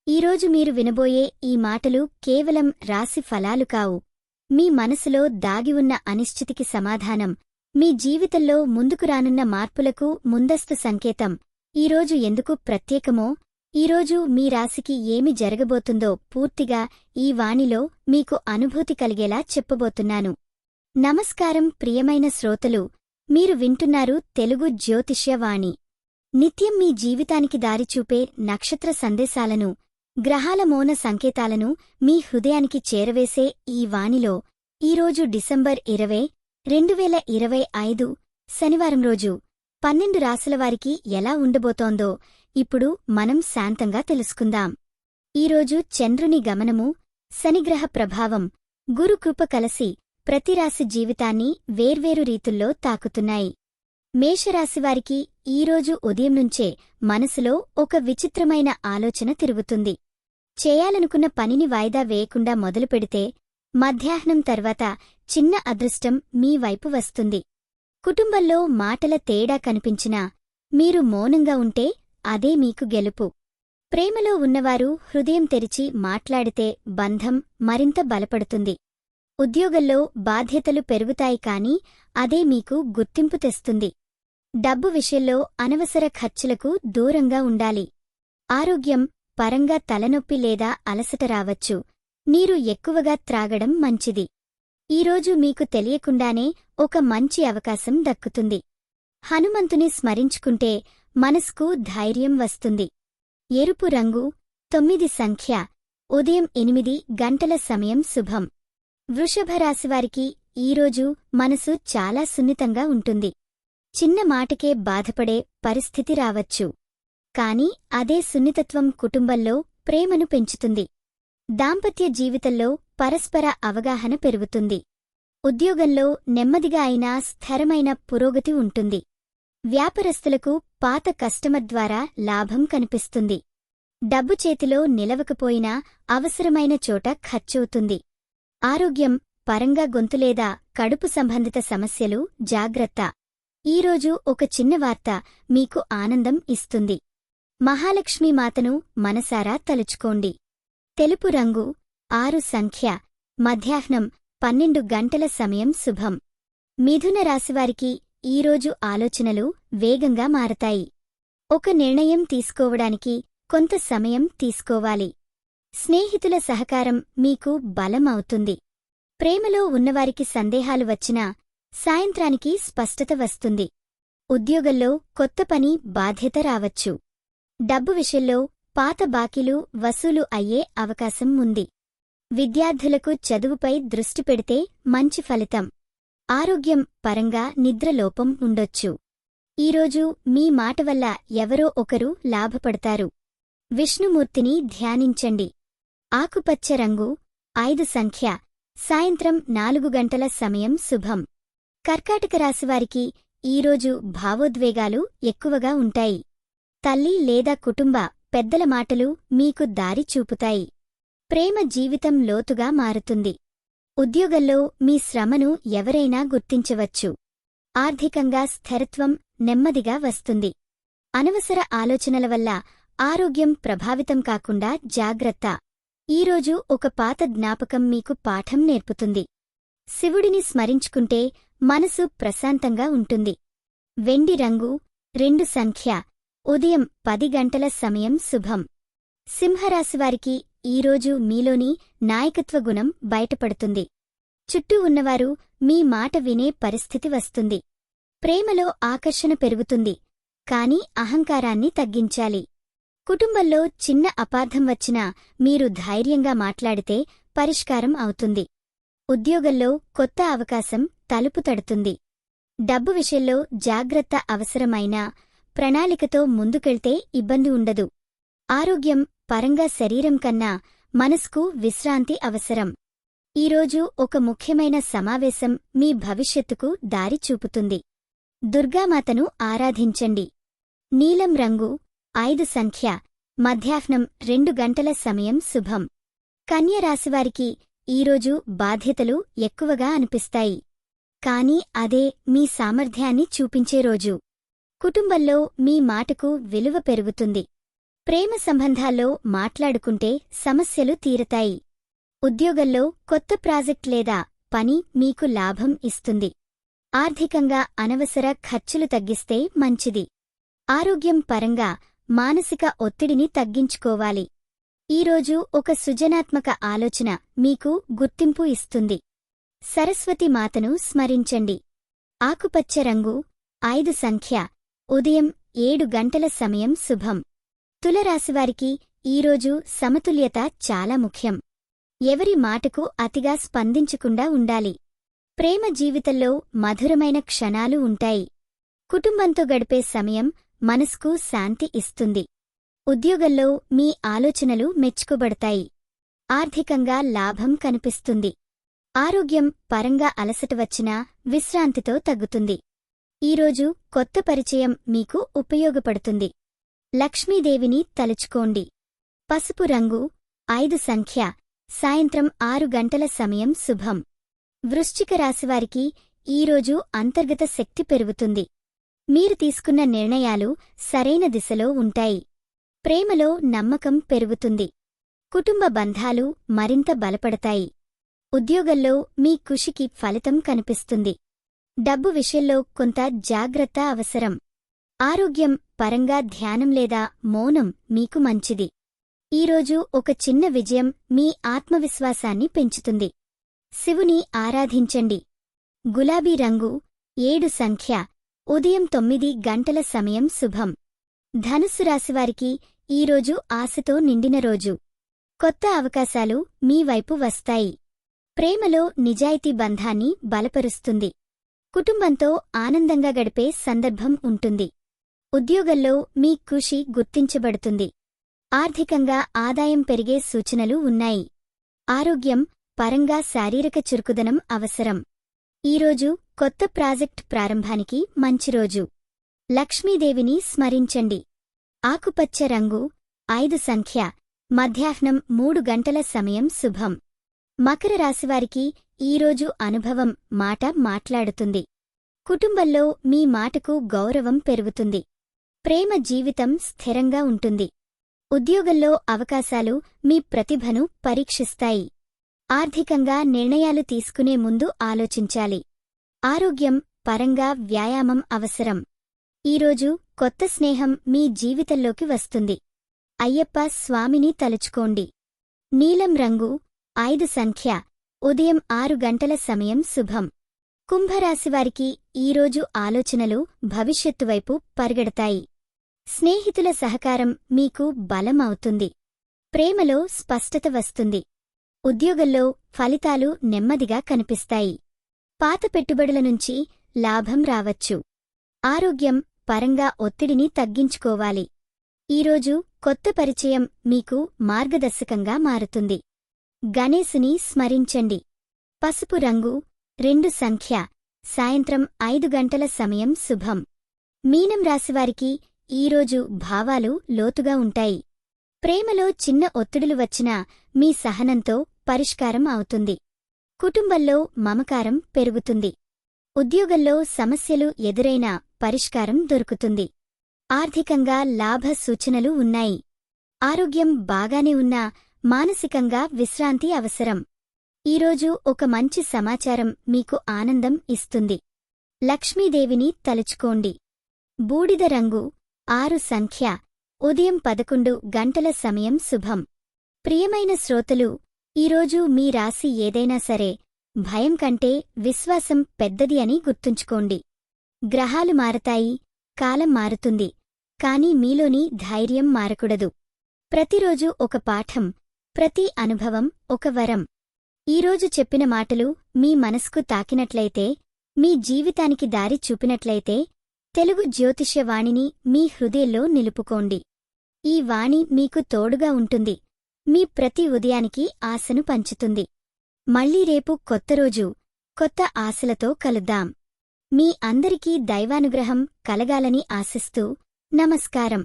ఈరోజు మీరు వినబోయే ఈ మాటలు కేవలం రాశి ఫలాలు కావు. మీ మనసులో దాగి ఉన్న అనిశ్చితికి సమాధానం, మీ జీవితంలో ముందుకు రానున్న మార్పులకు ముందస్తు సంకేతం. ఈరోజు ఎందుకు ప్రత్యేకమో, ఈరోజు మీ రాశికి ఏమి జరగబోతుందో పూర్తిగా ఈ వాణిలో మీకు అనుభూతి కలిగేలా చెప్పబోతున్నాను. నమస్కారం ప్రియమైన శ్రోతలు, మీరు వింటున్నారు తెలుగు జ్యోతిష్యవాణి. నిత్యం మీ జీవితానికి దారిచూపే నక్షత్ర సందేశాలను, గ్రహాల మౌన సంకేతాలను మీ హృదయానికి చేరవేసే ఈ వాణిలో ఈరోజు డిసెంబర్ 20, 2025 శనివారం రోజు 12 రాశులవారికి ఎలా ఉండబోతోందో ఇప్పుడు మనం శాంతంగా తెలుసుకుందాం. ఈరోజు చంద్రుని గమనము, శనిగ్రహ ప్రభావం, గురు కృప కలసి ప్రతి రాశి జీవితాన్ని వేర్వేరు రీతుల్లో తాకుతున్నాయి. మేషరాశివారికి ఈరోజు ఉదయం నుంచే మనసులో ఒక విచిత్రమైన ఆలోచన తిరుగుతుంది. చేయాలనుకున్న పనిని వాయిదా వేయకుండా మొదలుపెడితే మధ్యాహ్నం తర్వాత చిన్న అదృష్టం మీ వైపు వస్తుంది. కుటుంబంలో మాటల తేడా కనిపించినా మీరు మౌనంగా ఉంటే అదే మీకు గెలుపు. ప్రేమలో ఉన్నవారు హృదయం తెరిచి మాట్లాడితే బంధం మరింత బలపడుతుంది. ఉద్యోగంలో బాధ్యతలు పెరుగుతాయి కానీ అదే మీకు గుర్తింపు తెస్తుంది. డబ్బు విషయంలో అనవసర ఖర్చులకు దూరంగా ఉండాలి. ఆరోగ్యం పరంగా తలనొప్పి లేదా అలసట రావచ్చు. నీరు ఎక్కువగా త్రాగడం మంచిది. ఈరోజు మీకు తెలియకుండానే ఒక మంచి అవకాశం దక్కుతుంది. హనుమంతుని స్మరించుకుంటే మనస్కు ధైర్యం వస్తుంది. ఎరుపు రంగు, 9 సంఖ్య, ఉదయం 8 గంటల సమయం శుభం. వృషభరాశివారికి ఈరోజు మనసు చాలా సున్నితంగా ఉంటుంది. చిన్న మాటకే బాధపడే పరిస్థితి రావచ్చు. కాని అదే సున్నితత్వం కుటుంబంలో ప్రేమను పెంచుతుంది. దాంపత్య జీవితంలో పరస్పర అవగాహన పెరుగుతుంది. ఉద్యోగంలో నెమ్మదిగా అయినా స్థిరమైన పురోగతి ఉంటుంది. వ్యాపారస్తులకు పాత కస్టమర్ ద్వారా లాభం కనిపిస్తుంది. డబ్బు చేతిలో నిలవకపోయినా అవసరమైన చోట ఖర్చవుతుంది. ఆరోగ్యం పరంగా గొంతు లేదా కడుపు సంబంధిత సమస్యలు జాగ్రత్త. ఈరోజు ఒక చిన్న వార్త మీకు ఆనందం ఇస్తుంది. మహాలక్ష్మీమాతను మనసారా తలుచుకోండి. తెలుపు రంగు, 6 సంఖ్య, మధ్యాహ్నం 12 గంటల సమయం శుభం. మిథున రాశివారికి ఈరోజు ఆలోచనలు వేగంగా మారతాయి. ఒక నిర్ణయం తీసుకోవడానికి కొంత సమయం తీసుకోవాలి. స్నేహితుల సహకారం మీకు బలం అవుతుంది. ప్రేమలో ఉన్నవారికి సందేహాలు వచ్చినా సాయంత్రానికి స్పష్టత వస్తుంది. ఉద్యోగంలో కొత్త పని బాధ్యత రావచ్చు. డబ్బు విషయంలో పాత బాకీలు వసూలు అయ్యే అవకాశం ఉంది. విద్యార్థులకు చదువుపై దృష్టి పెడితే మంచి ఫలితం. ఆరోగ్యం పరంగా నిద్రలోపం ఉండొచ్చు. ఈరోజు మీ మాట వల్ల ఎవరో ఒకరు లాభపడతారు. విష్ణుమూర్తిని ధ్యానించండి. ఆకుపచ్చ రంగు, 5 సంఖ్య, సాయంత్రం 4 గంటల సమయం శుభం. కర్కాటక రాశివారికి ఈరోజు భావోద్వేగాలు ఎక్కువగా ఉంటాయి. తల్లి లేదా కుటుంబ పెద్దల మాటలు మీకు దారి చూపుతాయి. ప్రేమ జీవితం లోతుగా మారుతుంది. ఉద్యోగంలో మీ శ్రమను ఎవరైనా గుర్తించవచ్చు. ఆర్థికంగా స్థిరత్వం నెమ్మదిగా వస్తుంది. అనవసర ఆలోచనల వల్ల ఆరోగ్యం ప్రభావితం కాకుండా జాగ్రత్త. ఈరోజు ఒక పాత జ్ఞాపకం మీకు పాఠం నేర్పుతుంది. శివుడిని స్మరించుకుంటే మనసు ప్రశాంతంగా ఉంటుంది. వెండి రంగు, 2 సంఖ్య, ఉదయం 10 గంటల సమయం శుభం. సింహరాశివారికి ఈరోజు మీలోని నాయకత్వ గుణం బయటపడుతుంది. చుట్టూ ఉన్నవారు మీ మాట వినే పరిస్థితి వస్తుంది. ప్రేమలో ఆకర్షణ పెరుగుతుంది. కాని అహంకారాన్ని తగ్గించాలి. కుటుంబంలో చిన్న అపార్థం వచ్చినా మీరు ధైర్యంగా మాట్లాడితే పరిష్కారం అవుతుంది. ఉద్యోగంలో కొత్త అవకాశం తలుపు తడుతుంది. డబ్బు విషయంలో జాగ్రత్త అవసరమైనా ప్రణాళికతో ముందుకెళ్తే ఇబ్బంది ఉండదు. ఆరోగ్యం పరంగా శరీరం కన్నా మనస్కు విశ్రాంతి అవసరం. ఈరోజు ఒక ముఖ్యమైన సమావేశం మీ భవిష్యత్తుకు దారి చూపుతుంది. దుర్గామాతను ఆరాధించండి. నీలం రంగు, 5 సంఖ్య, మధ్యాహ్నం 2 గంటల సమయం శుభం. కన్య రాశివారికి ఈరోజు బాధ్యతలు ఎక్కువగా అనిపిస్తాయి. కాని అదే మీ సామర్థ్యాన్ని చూపించే రోజు. కుటుంబంలో మీ మాటకు విలువ పెరుగుతుంది. ప్రేమ సంబంధాల్లో మాట్లాడుకుంటే సమస్యలు తీరతాయి. ఉద్యోగంలో కొత్త ప్రాజెక్ట్ లేదా పని మీకు లాభం ఇస్తుంది. ఆర్థికంగా అనవసర ఖర్చులు తగ్గిస్తే మంచిది. ఆరోగ్యం పరంగా మానసిక ఒత్తిడిని తగ్గించుకోవాలి. ఈరోజు ఒక సృజనాత్మక ఆలోచన మీకు గుర్తింపు ఇస్తుంది. సరస్వతి మాతను స్మరించండి. ఆకుపచ్చ రంగు 5 సంఖ్య ఉదయం 7 గంటల సమయం శుభం. తులరాశివారికి ఈరోజు సమతుల్యత చాలా ముఖ్యం. ఎవరి మాటకు అతిగా స్పందించకుండా ఉండాలి. ప్రేమ జీవితంలో మధురమైన క్షణాలు ఉంటాయి. కుటుంబంతో గడిపే సమయం మనస్కు శాంతి ఇస్తుంది. ఉద్యోగంలో మీ ఆలోచనలు మెచ్చుకోబడతాయి. ఆర్థికంగా లాభం కనిపిస్తుంది. ఆరోగ్యం పరంగా అలసట వచ్చినా విశ్రాంతితో తగ్గుతుంది. ఈరోజు కొత్త పరిచయం మీకు ఉపయోగపడుతుంది. లక్ష్మీదేవిని తలుచుకోండి. పసుపు రంగు 5 సంఖ్య సాయంత్రం 6 గంటల సమయం శుభం. వృశ్చిక రాశివారికి ఈరోజు అంతర్గత శక్తి పెరుగుతుంది. మీరు తీసుకున్న నిర్ణయాలు సరైన దిశలో ఉంటాయి. ప్రేమలో నమ్మకం పెరుగుతుంది. కుటుంబ బంధాలు మరింత బలపడతాయి. ఉద్యోగంలో మీ కృషికి ఫలితం కనిపిస్తుంది. డబ్బు విషయంలో కొంత జాగ్రత్త అవసరం. ఆరోగ్యం పరంగా ధ్యానం లేదా మౌనం మీకు మంచిది. ఈరోజు ఒక చిన్న విజయం మీ ఆత్మవిశ్వాసాన్ని పెంచుతుంది. శివుని ఆరాధించండి. గులాబీ రంగు 7 సంఖ్య ఉదయం 9 గంటల సమయం శుభం. ధనుస్సు రాశివారికి ఈరోజు ఆశతో నిండిన రోజు. కొత్త అవకాశాలు మీ వైపు వస్తాయి. ప్రేమలో నిజాయితీ బంధాన్ని బలపరుస్తుంది. కుటుంబంతో ఆనందంగా గడిపే సందర్భం ఉంటుంది. ఉద్యోగంలో మీ కృషి గుర్తించబడుతుంది. ఆర్థికంగా ఆదాయం పెరిగే సూచనలు ఉన్నాయి. ఆరోగ్యం పరంగా శారీరక చురుకుదనం అవసరం. ఈరోజు కొత్త ప్రాజెక్ట్ ప్రారంభానికి మంచి రోజు. లక్ష్మీదేవిని స్మరించండి. ఆకుపచ్చ రంగు 5 సంఖ్య మధ్యాహ్నం 3 గంటల సమయం శుభం. మకర రాశివారికి ఈరోజు అనుభవం మాట మాట్లాడుతుంది. కుటుంబంలో మీ మాటకు గౌరవం పెరుగుతుంది. ప్రేమ జీవితం స్థిరంగా ఉంటుంది. ఉద్యోగంలో అవకాశాలు మీ ప్రతిభను పరీక్షిస్తాయి. ఆర్థికంగా నిర్ణయాలు తీసుకునే ముందు ఆలోచించాలి. ఆరోగ్యం పరంగా వ్యాయామం అవసరం. ఈరోజు కొత్త స్నేహం మీ జీవితంలోకి వస్తుంది. అయ్యప్ప స్వామిని తలుచుకోండి. నీలం రంగు 5 సంఖ్య ఉదయం 6 గంటల సమయం శుభం. కుంభరాశివారికి ఈరోజు ఆలోచనలు భవిష్యత్తువైపు పరిగెడతాయి. స్నేహితుల సహకారం మీకు బలం అవుతుంది. ప్రేమలో స్పష్టత వస్తుంది. ఉద్యోగంలో ఫలితాలు నెమ్మదిగా కనిపిస్తాయి. పాత పెట్టుబడుల నుంచి లాభం రావచ్చు. ఆరోగ్యం పరంగా ఒత్తిడిని తగ్గించుకోవాలి. ఈరోజు కొత్త పరిచయం మీకు మార్గదర్శకంగా మారుతుంది. గణేశుని స్మరించండి. పసుపు రంగు 2 సంఖ్య సాయంత్రం 5 గంటల సమయం శుభం. మీనం రాశివారికి ఈరోజు భావాలు లోతుగా ఉంటాయి. ప్రేమలో చిన్న ఒత్తిడులు వచ్చినా మీ సహనంతో పరిష్కారం అవుతుంది. కుటుంబంలో మమకారం పెరుగుతుంది. ఉద్యోగంలో సమస్యలు ఎదురైనా పరిష్కారం దొరుకుతుంది. ఆర్థికంగా లాభ సూచనలు ఉన్నాయి. ఆరోగ్యం బాగానే ఉన్నా మానసికంగా విశ్రాంతి అవసరం. ఈరోజు ఒక మంచి సమాచారం మీకు ఆనందం ఇస్తుంది. లక్ష్మీదేవిని తలుచుకోండి. బూడిద రంగు 6 సంఖ్య ఉదయం 11 గంటల సమయం శుభం. ప్రియమైన శ్రోతలు, ఈరోజు మీ రాశి ఏదైనా సరే భయం కంటే విశ్వాసం పెద్దది అని గుర్తుంచుకోండి. గ్రహాలు మారతాయి, కాలం మారుతుంది, కాని మీలోని ధైర్యం మారకూడదు. ప్రతిరోజు ఒక పాఠం, ప్రతి అనుభవం ఒక వరం. ఈరోజు చెప్పిన మాటలు మీ మనసుకు తాకినట్లయితే, మీ జీవితానికి దారి చూపినట్లయితే తెలుగు జ్యోతిష్య వాణిని మీ హృదయంలో నిలుపుకోండి. ఈ వాణి మీకు తోడుగా ఉంటుంది. మీ ప్రతి ఉదయానికి ఆశను పంచుతుంది. మళ్ళీ రేపు కొత్త రోజు, కొత్త ఆశలతో కలుద్దాం. మీ అందరికీ దైవానుగ్రహం కలగాలని ఆశిస్తూ నమస్కారం.